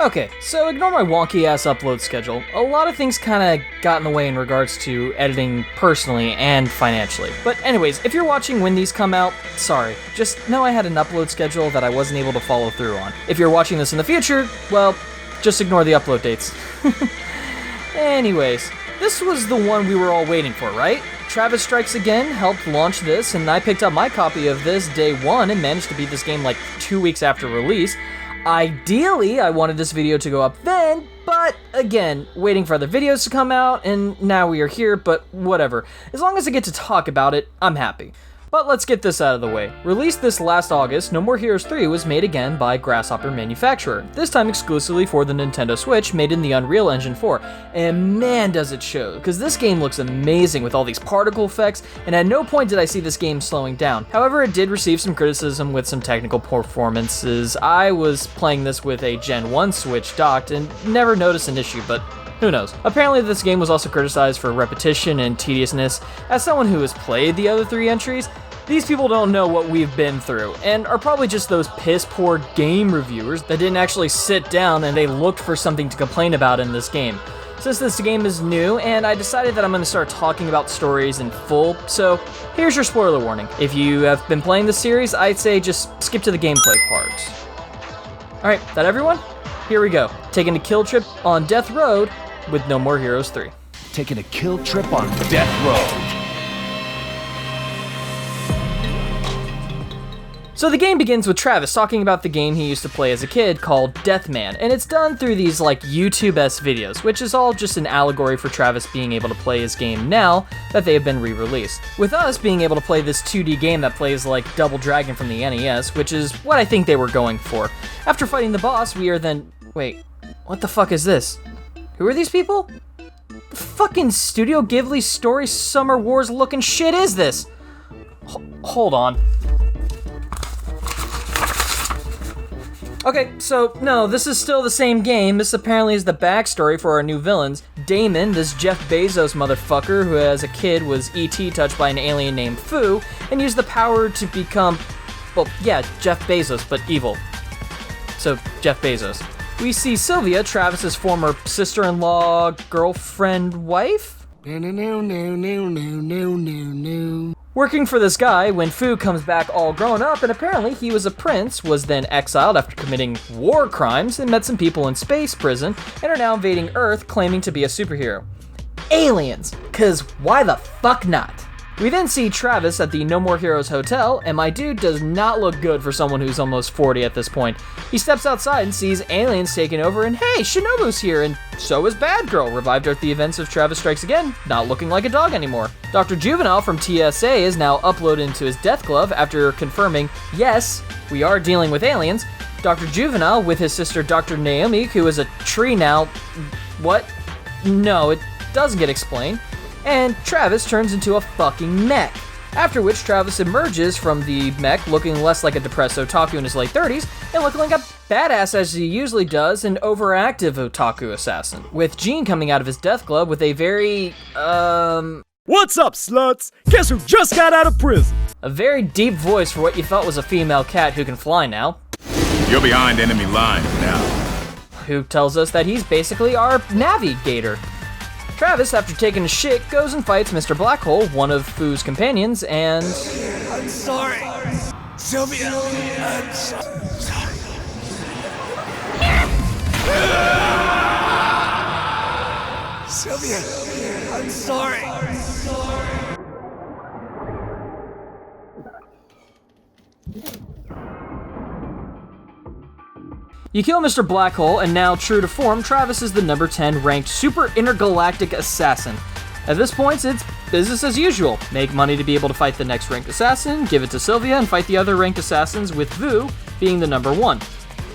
Okay, so ignore my wonky-ass upload schedule. A lot of things kinda got in the way in regards to editing personally and financially. But anyways, if you're watching when these come out, sorry. Just know I had an upload schedule that I wasn't able to follow through on. If you're watching this in the future, well, just ignore the upload dates. Anyways, this was the one we were all waiting for, right? Travis Strikes Again helped launch this, and I picked up my copy of this day one and managed to beat this game like 2 weeks after release. Ideally, I wanted this video to go up then, but again, waiting for other videos to come out, and now we are here, but whatever. As long as I get to talk about it, I'm happy. But let's get this out of the way. Released this last August, No More Heroes 3 was made again by Grasshopper Manufacturer, this time exclusively for the Nintendo Switch, made in the Unreal Engine 4. And man does it show, because this game looks amazing with all these particle effects, and at no point did I see this game slowing down. However, it did receive some criticism with some technical performances. I was playing this with a Gen 1 Switch docked and never noticed an issue, but who knows? Apparently this game was also criticized for repetition and tediousness. As someone who has played the other 3 entries, these people don't know what we've been through, and are probably just those piss-poor game reviewers that didn't actually sit down and they looked for something to complain about in this game. Since this game is new, and I decided that I'm going to start talking about stories in full, so here's your spoiler warning. If you have been playing this series, I'd say just skip to the gameplay part. Alright, that everyone? Here we go. Taking a kill trip on Death Road with No More Heroes 3. Taking a kill trip on Death Road. So the game begins with Travis talking about the game he used to play as a kid called Deathman, and it's done through these like YouTube-esque videos, which is all just an allegory for Travis being able to play his game now that they have been re-released. With us being able to play this 2D game that plays like Double Dragon from the NES, which is what I think they were going for. After fighting the boss, we are then... Wait, what the fuck is this? Who are these people? The fucking Studio Ghibli Story Summer Wars looking shit is this? Hold on. Okay, so no, this is still the same game. This apparently is the backstory for our new villains. Damon, this Jeff Bezos motherfucker who as a kid was E.T. touched by an alien named Fu and used the power to become, well, yeah, Jeff Bezos, but evil. So, Jeff Bezos. We see Sylvia, Travis's former sister-in-law, girlfriend, wife? Working for this guy when Fu comes back all grown up, and apparently he was a prince, was then exiled after committing war crimes, and met some people in space prison, and are now invading Earth claiming to be a superhero. Aliens, cause why the fuck not? We then see Travis at the No More Heroes hotel, and my dude does not look good for someone who's almost 40 at this point. He steps outside and sees aliens taking over, and hey, Shinobu's here, and so is Bad Girl, revived at the events of Travis Strikes Again, not looking like a dog anymore. Dr. Juvenile from TSA is now uploaded into his death glove after confirming, yes, we are dealing with aliens. Dr. Juvenile with his sister Dr. Naomi, who is a tree now. What? No, it doesn't get explained. And Travis turns into a fucking mech. After which Travis emerges from the mech looking less like a depressed otaku in his late 30s and looking like a badass as he usually does, an overactive otaku assassin. With Gene coming out of his death glove with a very, What's up, sluts? Guess who just got out of prison? A very deep voice for what you thought was a female cat who can fly now. You're behind enemy lines now. Who tells us that he's basically our navigator. Travis, after taking a shit, goes and fights Mr. Blackhole, one of Fu's companions, and... I'm sorry. Sylvia, I'm sorry. Sylvia, I'm sorry. You kill Mr. Blackhole, and now, true to form, Travis is the number 10 ranked super intergalactic assassin. At this point, it's business as usual. Make money to be able to fight the next ranked assassin, give it to Sylvia, and fight the other ranked assassins, with Vu being the number 1.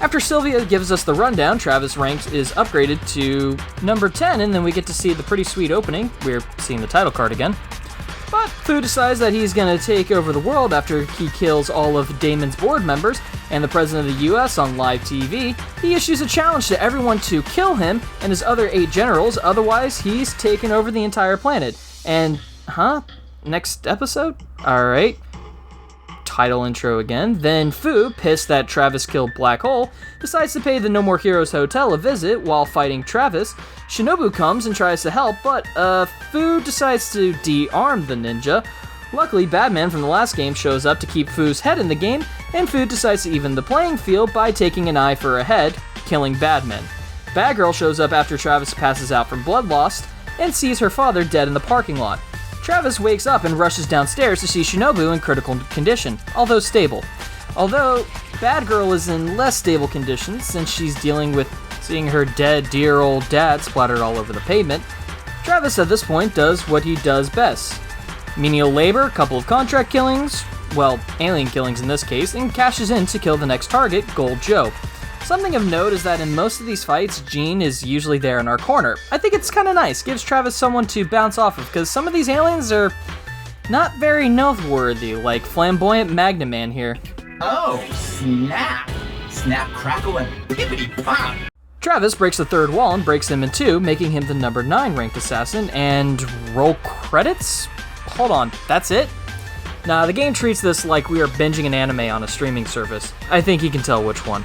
After Sylvia gives us the rundown, Travis' rank is upgraded to number 10, and then we get to see the pretty sweet opening. We're seeing the title card again. But Fu decides that he's gonna take over the world after he kills all of Damon's board members and the president of the US on live TV. He issues a challenge to everyone to kill him and his other 8 generals, otherwise he's taken over the entire planet. And, next episode? Alright. title intro again. Then Fu, pissed that Travis killed Black Hole, decides to pay the No More Heroes Hotel a visit while fighting Travis. Shinobu comes and tries to help, but Fu decides to de-arm the ninja. Luckily, Batman from the last game shows up to keep Fu's head in the game, and Fu decides to even the playing field by taking an eye for a head, killing Batman. Batgirl shows up after Travis passes out from blood loss, and sees her father dead in the parking lot. Travis wakes up and rushes downstairs to see Shinobu in critical condition, although stable. Although, Batgirl is in less stable condition since she's dealing with seeing her dead, dear old dad splattered all over the pavement. Travis at this point does what he does best. Menial labor, couple of contract killings, well, alien killings in this case, and cashes in to kill the next target, Gold Joe. Something of note is that in most of these fights, Jean is usually there in our corner. I think it's kinda nice, gives Travis someone to bounce off of, because some of these aliens are not very noteworthy, like Flamboyant Magna Man here. Oh, snap! Snap, crackle, and pippity pop! Travis breaks the third wall and breaks him in two, making him the number 9 ranked assassin, and roll credits? Hold on, that's it? Nah, the game treats this like we are binging an anime on a streaming service. I think you can tell which one.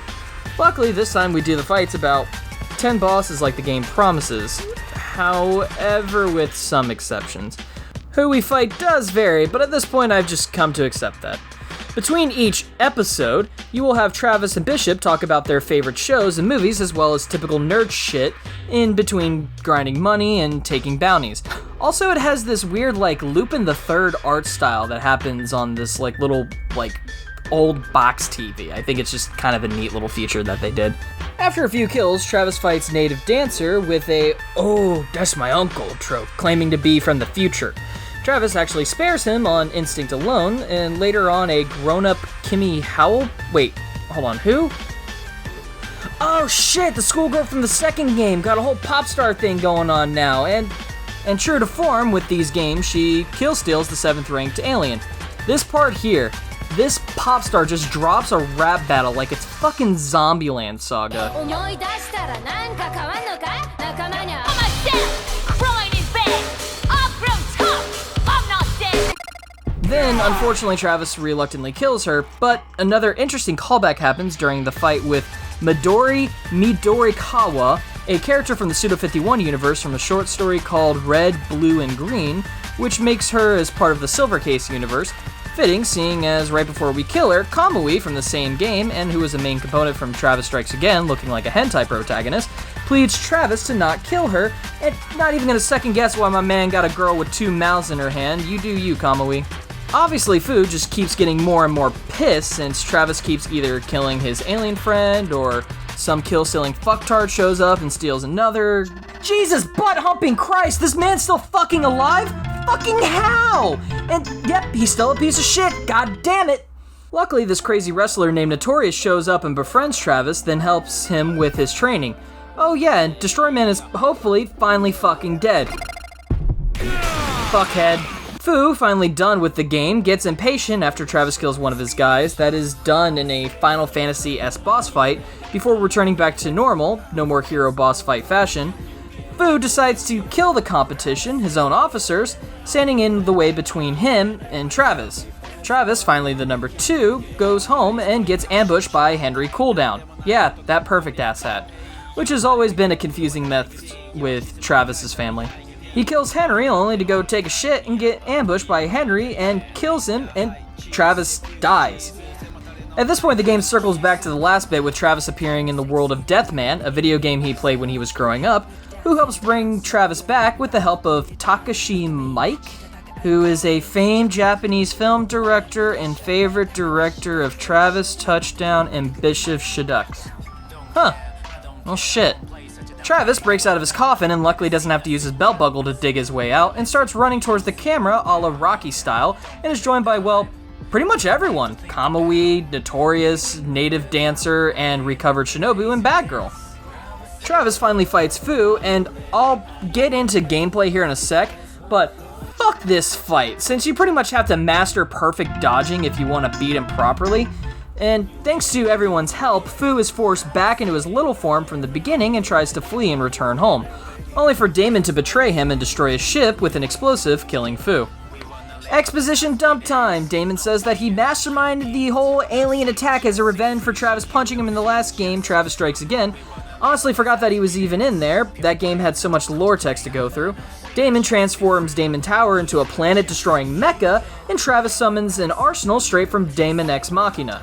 Luckily, this time we do the fights about 10 bosses like the game promises, however with some exceptions. Who we fight does vary, but at this point I've just come to accept that. Between each episode, you will have Travis and Bishop talk about their favorite shows and movies, as well as typical nerd shit in between grinding money and taking bounties. Also, it has this weird, Lupin the Third art style that happens on this, little, old box TV. I think it's just kind of a neat little feature that they did. After a few kills, Travis fights Native Dancer with a, "Oh, that's my uncle" trope, claiming to be from the future. Travis actually spares him on instinct alone, and later on a grown-up Kimmy Howell? Wait, hold on, who? Oh shit, the schoolgirl from the second game got a whole pop star thing going on now, and true to form with these games, she kill-steals the 7th ranked alien. This part here, this pop star just drops a rap battle like it's fucking Zombieland Saga. Then, unfortunately, Travis reluctantly kills her, but another interesting callback happens during the fight with Midori Midorikawa, a character from the Pseudo-51 universe from a short story called Red, Blue, and Green, which makes her as part of the Silvercase universe. Fitting, seeing as right before we kill her, Kamui from the same game, and who is a main component from Travis Strikes Again, looking like a hentai protagonist, pleads Travis to not kill her, and not even gonna second guess why my man got a girl with 2 mouths in her hand. You do you, Kamui. Obviously, Fu just keeps getting more and more pissed since Travis keeps either killing his alien friend or some kill-stealing fucktard shows up and steals another. Jesus butt-humping Christ, this man's still fucking alive? Fucking how? And yep, he's still a piece of shit, god damn it. Luckily, this crazy wrestler named Notorious shows up and befriends Travis, then helps him with his training. Oh yeah, and Destroy Man is hopefully finally fucking dead. Fuckhead. Fu, finally done with the game, gets impatient after Travis kills one of his guys. That is done in a Final Fantasy-S boss fight, before returning back to normal, No More Hero boss fight fashion. Fu decides to kill the competition, his own officers, standing in the way between him and Travis. Travis, finally the number 2, goes home and gets ambushed by Henry Cooldown. Yeah, that perfect asshat, which has always been a confusing mess with Travis's family. He kills Henry only to go take a shit and get ambushed by Henry and kills him, and Travis dies. At this point, the game circles back to the last bit with Travis appearing in the world of Deathman, a video game he played when he was growing up, who helps bring Travis back with the help of Takashi Miike, who is a famed Japanese film director and favorite director of Travis, Touchdown, and Bishop Shadux. Huh. Well, shit. Travis breaks out of his coffin and luckily doesn't have to use his belt buckle to dig his way out and starts running towards the camera a la Rocky style and is joined by, well, pretty much everyone. Kamui, Notorious, Native Dancer, and recovered Shinobu and Batgirl. Travis finally fights Fu, and I'll get into gameplay here in a sec, but fuck this fight, since you pretty much have to master perfect dodging if you want to beat him properly. And thanks to everyone's help, Fu is forced back into his little form from the beginning and tries to flee and return home, only for Damon to betray him and destroy his ship with an explosive, killing Fu. Exposition dump time. Damon says that he masterminded the whole alien attack as a revenge for Travis punching him in the last game, Travis Strikes Again. Honestly forgot that he was even in there. That game had so much lore text to go through. Damon transforms Damon Tower into a planet-destroying mecha, and Travis summons an arsenal straight from Damon Ex Machina.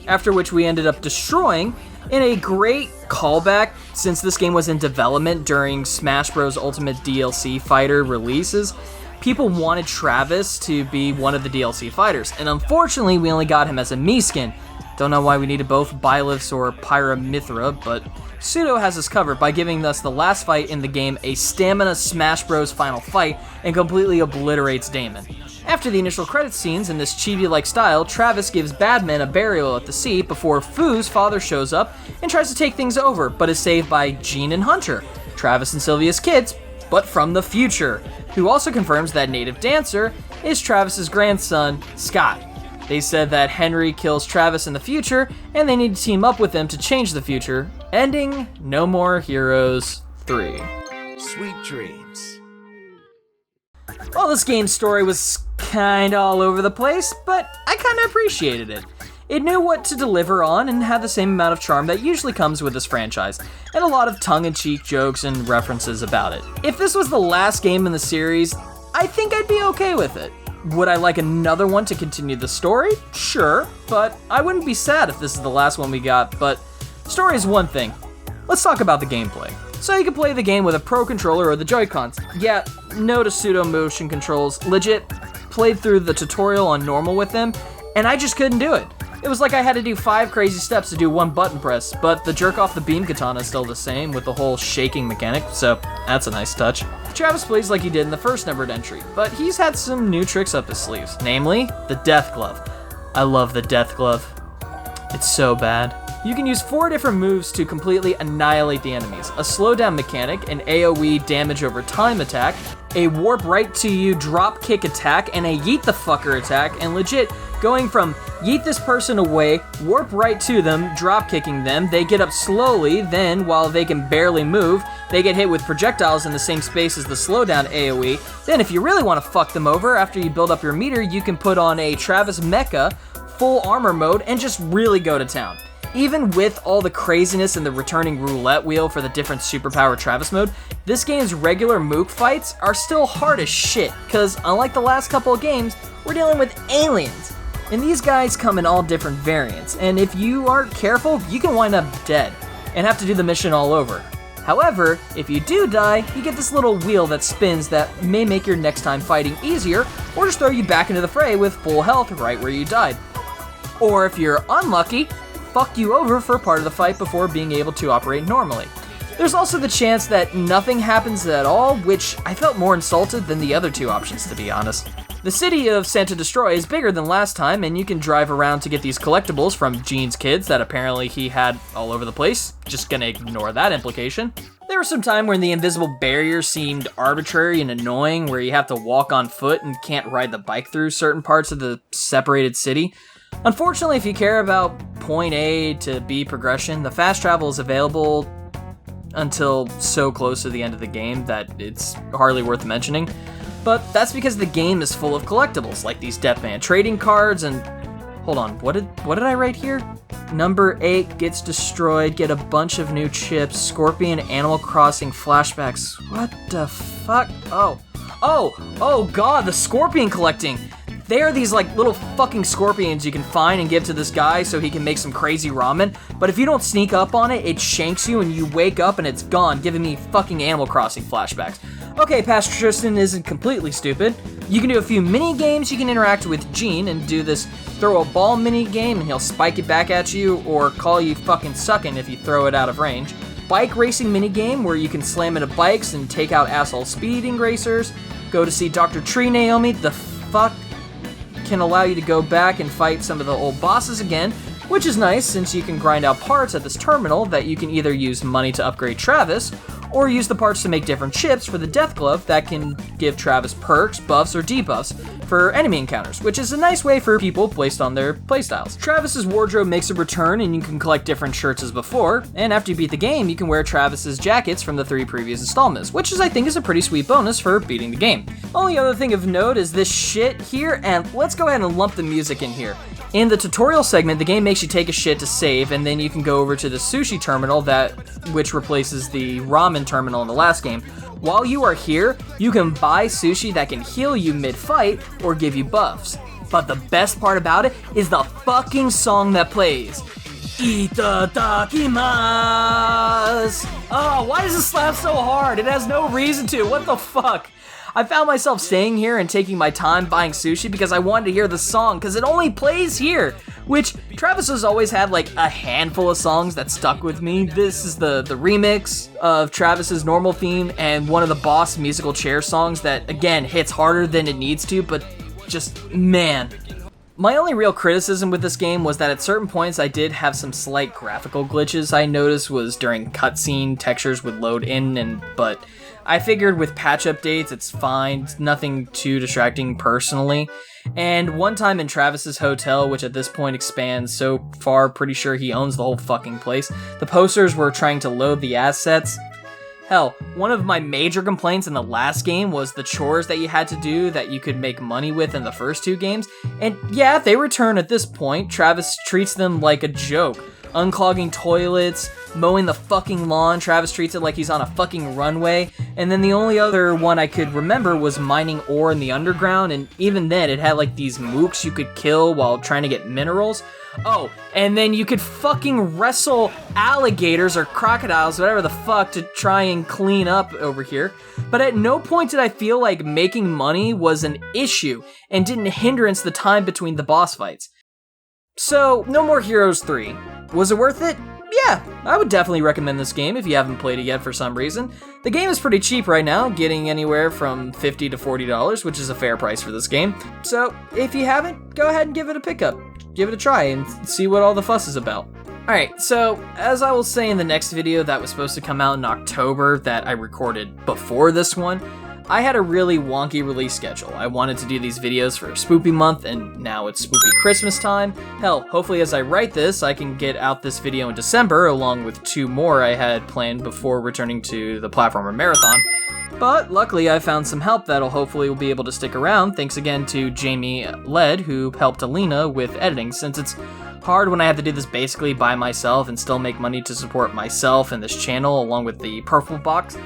After which we ended up destroying, in a great callback, since this game was in development during Smash Bros. Ultimate DLC fighter releases, people wanted Travis to be one of the DLC fighters, and unfortunately we only got him as a Mii skin. Don't know why we needed both Byleths or Pyramithra, but Pseudo has us covered by giving us the last fight in the game a stamina Smash Bros. Final fight and completely obliterates Damon. After the initial credits scenes in this chibi-like style, Travis gives Badman a burial at the sea before Fu's father shows up and tries to take things over, but is saved by Jean and Hunter, Travis and Sylvia's kids, but from the future, who also confirms that Native Dancer is Travis's grandson, Scott. They said that Henry kills Travis in the future, and they need to team up with him to change the future, ending No More Heroes 3. Sweet dreams. Well, this game's story was kinda all over the place, but I kinda appreciated it. It knew what to deliver on and had the same amount of charm that usually comes with this franchise, and a lot of tongue-in-cheek jokes and references about it. If this was the last game in the series, I think I'd be okay with it. Would I like another one to continue the story? Sure, but I wouldn't be sad if this is the last one we got, but story is one thing. Let's talk about the gameplay. So you can play the game with a Pro Controller or the Joy-Cons. Yeah, no to pseudo motion controls. Legit, played through the tutorial on normal with them, and I just couldn't do it. It was like I had to do 5 crazy steps to do one button press, but the jerk off the beam katana is still the same with the whole shaking mechanic, so that's a nice touch. Travis plays like he did in the first numbered entry, but he's had some new tricks up his sleeves, namely the Death Glove. I love the Death Glove. It's so bad. You can use 4 different moves to completely annihilate the enemies. A slowdown mechanic, an AoE damage over time attack, a warp right to you drop kick attack, and a yeet the fucker attack, and legit going from yeet this person away, warp right to them, drop kicking them, they get up slowly, then while they can barely move, they get hit with projectiles in the same space as the slowdown AoE. Then if you really want to fuck them over after you build up your meter, you can put on a Travis Mecha, full armor mode, and just really go to town. Even with all the craziness and the returning roulette wheel for the different superpower Travis mode, this game's regular Mook fights are still hard as shit, cause unlike the last couple of games, we're dealing with aliens. And these guys come in all different variants, and if you aren't careful, you can wind up dead, and have to do the mission all over. However, if you do die, you get this little wheel that spins that may make your next time fighting easier, or just throw you back into the fray with full health right where you died. Or if you're unlucky, fuck you over for part of the fight before being able to operate normally. There's also the chance that nothing happens at all, which I felt more insulted than the other 2 options, to be honest. The city of Santa Destroy is bigger than last time, and you can drive around to get these collectibles from Gene's kids that apparently he had all over the place. Just gonna ignore that implication. There was some time when the invisible barrier seemed arbitrary and annoying, where you have to walk on foot and can't ride the bike through certain parts of the separated city. Unfortunately, if you care about point A to B progression, the fast travel is available until so close to the end of the game that it's hardly worth mentioning. But that's because the game is full of collectibles, like these Deathman trading cards and... Hold on, what did I write here? Number 8 gets destroyed, get a bunch of new chips, Scorpion Animal Crossing flashbacks. What the fuck? Oh god, the Scorpion collecting! They are these like little fucking scorpions you can find and give to this guy so he can make some crazy ramen, but if you don't sneak up on it, it shanks you and you wake up and it's gone, giving me fucking Animal Crossing flashbacks. Okay, Pastor Tristan isn't completely stupid. You can do a few mini games, you can interact with Gene and do this throw a ball mini game and he'll spike it back at you or call you fucking suckin' if you throw it out of range. Bike racing mini game where you can slam into bikes and take out asshole speeding racers. Go to see Dr. Tree Naomi, the fuck can allow you to go back and fight some of the old bosses again, which is nice since you can grind out parts at this terminal that you can either use money to upgrade Travis, or use the parts to make different chips for the Death Glove that can give Travis perks, buffs, or debuffs for enemy encounters, which is a nice way for people based on their playstyles. Travis's wardrobe makes a return and you can collect different shirts as before, and after you beat the game, you can wear Travis's jackets from the 3 previous installments, which I think is a pretty sweet bonus for beating the game. Only other thing of note is this shit here, and let's go ahead and lump the music in here. In the tutorial segment, the game makes you take a shit to save, and then you can go over to the sushi terminal which replaces the ramen terminal in the last game. While you are here, you can buy sushi that can heal you mid-fight or give you buffs. But the best part about it is the fucking song that plays. Itadakimasu! Oh, why does it slap so hard? It has no reason to. What the fuck? I found myself staying here and taking my time buying sushi because I wanted to hear the song, because it only plays here, which Travis has always had like a handful of songs that stuck with me. This is the remix of Travis's normal theme and one of the boss musical chair songs that, again, hits harder than it needs to, but just, man. My only real criticism with this game was that at certain points I did have some slight graphical glitches I noticed was during cutscene textures would load in, but I figured with patch updates it's fine, it's nothing too distracting personally. And one time in Travis's hotel, which at this point expands so far, pretty sure he owns the whole fucking place, the posters were trying to load the assets. Hell, one of my major complaints in the last game was the chores that you had to do that you could make money with in the first 2 games. And yeah, they return at this point. Travis treats them like a joke. Unclogging toilets, mowing the fucking lawn, Travis treats it like he's on a fucking runway. And then the only other one I could remember was mining ore in the underground, and even then it had like these mooks you could kill while trying to get minerals. Oh, and then you could fucking wrestle alligators or crocodiles, whatever the fuck, to try and clean up over here. But at no point did I feel like making money was an issue and didn't hindrance the time between the boss fights. So, No More Heroes 3. Was it worth it? Yeah, I would definitely recommend this game if you haven't played it yet for some reason. The game is pretty cheap right now, getting anywhere from $50 to $40, which is a fair price for this game. So, if you haven't, go ahead and give it a pickup. Give it a try and see what all the fuss is about. Alright, so, as I will say in the next video that was supposed to come out in October that I recorded before this one, I had a really wonky release schedule. I wanted to do these videos for Spoopy month, and now it's Spoopy Christmas time. Hell, hopefully as I write this, I can get out this video in December, along with 2 more I had planned before returning to the Platformer Marathon. But luckily I found some help that'll hopefully will be able to stick around. Thanks again to JamieLED, who helped Alina with editing, since it's hard when I have to do this basically by myself and still make money to support myself and this channel, along with the purple box.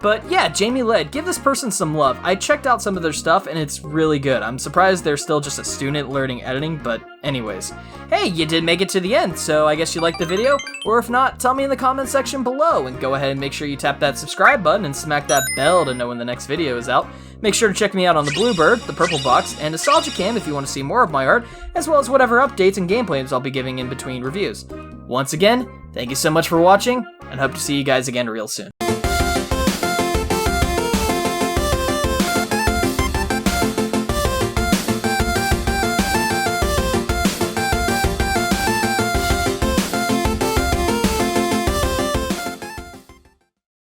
But yeah, JamieLED, give this person some love. I checked out some of their stuff and it's really good. I'm surprised they're still just a student learning editing, but anyways. Hey, you did make it to the end, so I guess you liked the video? Or if not, tell me in the comment section below, and go ahead and make sure you tap that subscribe button and smack that bell to know when the next video is out. Make sure to check me out on the Bluebird, the Purple Box, and Nostalgia Cam if you want to see more of my art, as well as whatever updates and gameplays I'll be giving in between reviews. Once again, thank you so much for watching, and hope to see you guys again real soon.